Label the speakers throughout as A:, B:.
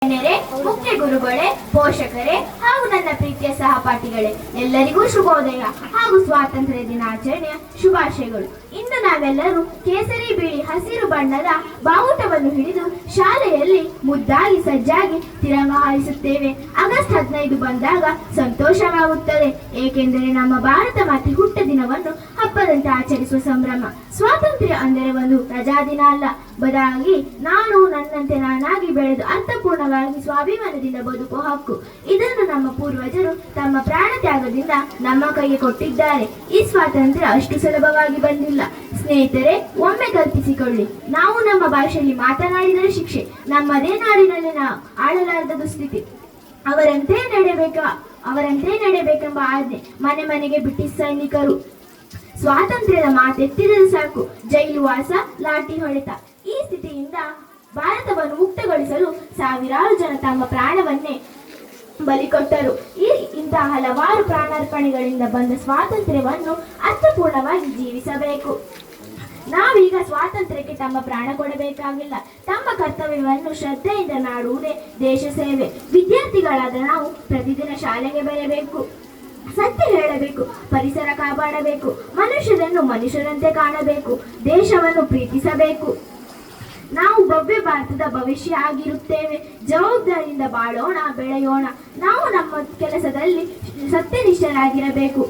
A: ಗಣ್ಯರೇ, ಮುಖ್ಯ ಗುರುಗಳೇ, ಪೋಷಕರೇ ಹಾಗೂ ನನ್ನ ಪ್ರೀತಿಯ ಸಹಪಾಠಿಗಳೇ, ಎಲ್ಲರಿಗೂ ಶುಭೋದಯ ಹಾಗೂ ಸ್ವಾತಂತ್ರ್ಯ ದಿನಾಚರಣೆಯ ಶುಭಾಶಯಗಳು. ಇಂದು ನಾವೆಲ್ಲರೂ ಕೇಸರಿ ಬಿಳಿ ಹಸಿರು ಬಣ್ಣದ ಬಾವುಟವನ್ನು ಹಿಡಿದು ಶಾಲೆಯಲ್ಲಿ ಮುದ್ದಾಗಿ ಸಜ್ಜಾಗಿ ತಿರಂಗ ಹಾರಿಸುತ್ತೇವೆ. ಆಗಸ್ಟ್ 15 ಬಂದಾಗ ಸಂತೋಷವಾಗುತ್ತದೆ, ಏಕೆಂದರೆ ನಮ್ಮ ಭಾರತ ಮಾತೆ ಹುಟ್ಟ ದಿನವನ್ನು ಹಬ್ಬದಂತೆ ಆಚರಿಸುವ ಸಂಭ್ರಮ. ಸ್ವಾತಂತ್ರ್ಯ ಅಂದರೆ ಒಂದು ರಜಾ ದಿನ ಅಲ್ಲ, ಬದಲಾಗಿ ನಾನು ನನ್ನಂತೆ ನಾನಾಗಿ ಬೆಳೆದು ಅರ್ಥಪೂರ್ಣವಾಗಿ ಸ್ವಾಭಿಮಾನದಿಂದ ಬದುಕುವ ಹಕ್ಕು. ಇದನ್ನು ನಮ್ಮ ಪೂರ್ವಜರು ತಮ್ಮ ಪ್ರಾಣ ತ್ಯಾಗದಿಂದ ನಮ್ಮ ಕೈಗೆ ಕೊಟ್ಟಿದ್ದಾರೆ. ಈ ಸ್ವಾತಂತ್ರ್ಯ ಅಷ್ಟು ಸುಲಭವಾಗಿ ಬಂದಿಲ್ಲ. ಸ್ನೇಹಿತರೆ, ಒಮ್ಮೆ ಕಲ್ಪಿಸಿಕೊಳ್ಳಿ, ನಾವು ನಮ್ಮ ಭಾಷೆಯಲ್ಲಿ ಮಾತನಾಡಿದರೆ ಶಿಕ್ಷೆ, ನಮ್ಮದೇ ನಾಡಿನಲ್ಲಿ ಆಳಲಾರದ ದುಸ್ಥಿತಿ, ಅವರಂತೆ ನಡೆಯಬೇಕೆಂಬ ಆಜ್ಞೆ, ಮನೆ ಮನೆಗೆ ಬ್ರಿಟಿಷ್ ಸೈನಿಕರು. ಸ್ವಾತಂತ್ರ್ಯದ ಮಾತೆತ್ತಿದರೆ ಸಾಕು, ಜೈಲು ವಾಸ, ಲಾಠಿ ಹೊಡೆತ. ಈ ಸ್ಥಿತಿಯಿಂದ ಭಾರತವನ್ನು ಮುಕ್ತಗೊಳಿಸಲು ಸಾವಿರಾರು ಜನ ತಮ್ಮ ಪ್ರಾಣವನ್ನೇ ಬಲಿಕೊಟ್ಟರು. ಇಂತಹ ಹಲವಾರು ಪ್ರಾಣಾರ್ಪಣೆಗಳಿಂದ ಬಂದ ಸ್ವಾತಂತ್ರ್ಯವನ್ನು ಅರ್ಥಪೂರ್ಣವಾಗಿ ಜೀವಿಸಬೇಕು. ನಾವೀಗ ಸ್ವಾತಂತ್ರ್ಯಕ್ಕೆ ತಮ್ಮ ಪ್ರಾಣ ಕೊಡಬೇಕಾಗಿಲ್ಲ, ತಮ್ಮ ಕರ್ತವ್ಯವನ್ನು ಶ್ರದ್ಧೆಯಿಂದ ಮಾಡುವುದೇ ದೇಶ ಸೇವೆ. ವಿದ್ಯಾರ್ಥಿಗಳಾದ ನಾವು ಪ್ರತಿದಿನ ಶಾಲೆಗೆ ಬರಬೇಕು, ಸತ್ಯ ಹೇಳಬೇಕು, ಪರಿಸರ ಕಾಪಾಡಬೇಕು, ಮನುಷ್ಯರನ್ನು ಮನುಷ್ಯರಂತೆ ಕಾಣಬೇಕು, ದೇಶವನ್ನು ಪ್ರೀತಿಸಬೇಕು. ನಾವು ಭವ್ಯ ಭಾರತದ ಭವಿಷ್ಯ ಆಗಿರುತ್ತೇವೆ. ಜವಾಬ್ದಾರಿಯಿಂದ ಬಾಳೋಣ, ಬೆಳೆಯೋಣ. ನಾವು ನಮ್ಮ ಕೆಲಸದಲ್ಲಿ ಸತ್ಯನಿಷ್ಠರಾಗಿರಬೇಕು.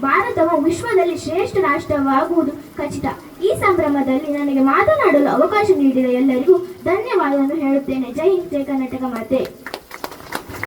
A: ಭಾರತವು ವಿಶ್ವದಲ್ಲಿ ಶ್ರೇಷ್ಠ ರಾಷ್ಟ್ರವಾಗುವುದು ಖಚಿತ. ಈ ಸಂಭ್ರಮದಲ್ಲಿ ನನಗೆ ಮಾತನಾಡಲು ಅವಕಾಶ ನೀಡಿದ ಎಲ್ಲರಿಗೂ ಧನ್ಯವಾದವನ್ನು ಹೇಳುತ್ತೇನೆ. ಜೈ ಹಿಂದ್, ಜೈ ಕರ್ನಾಟಕ ಮಾತೆ.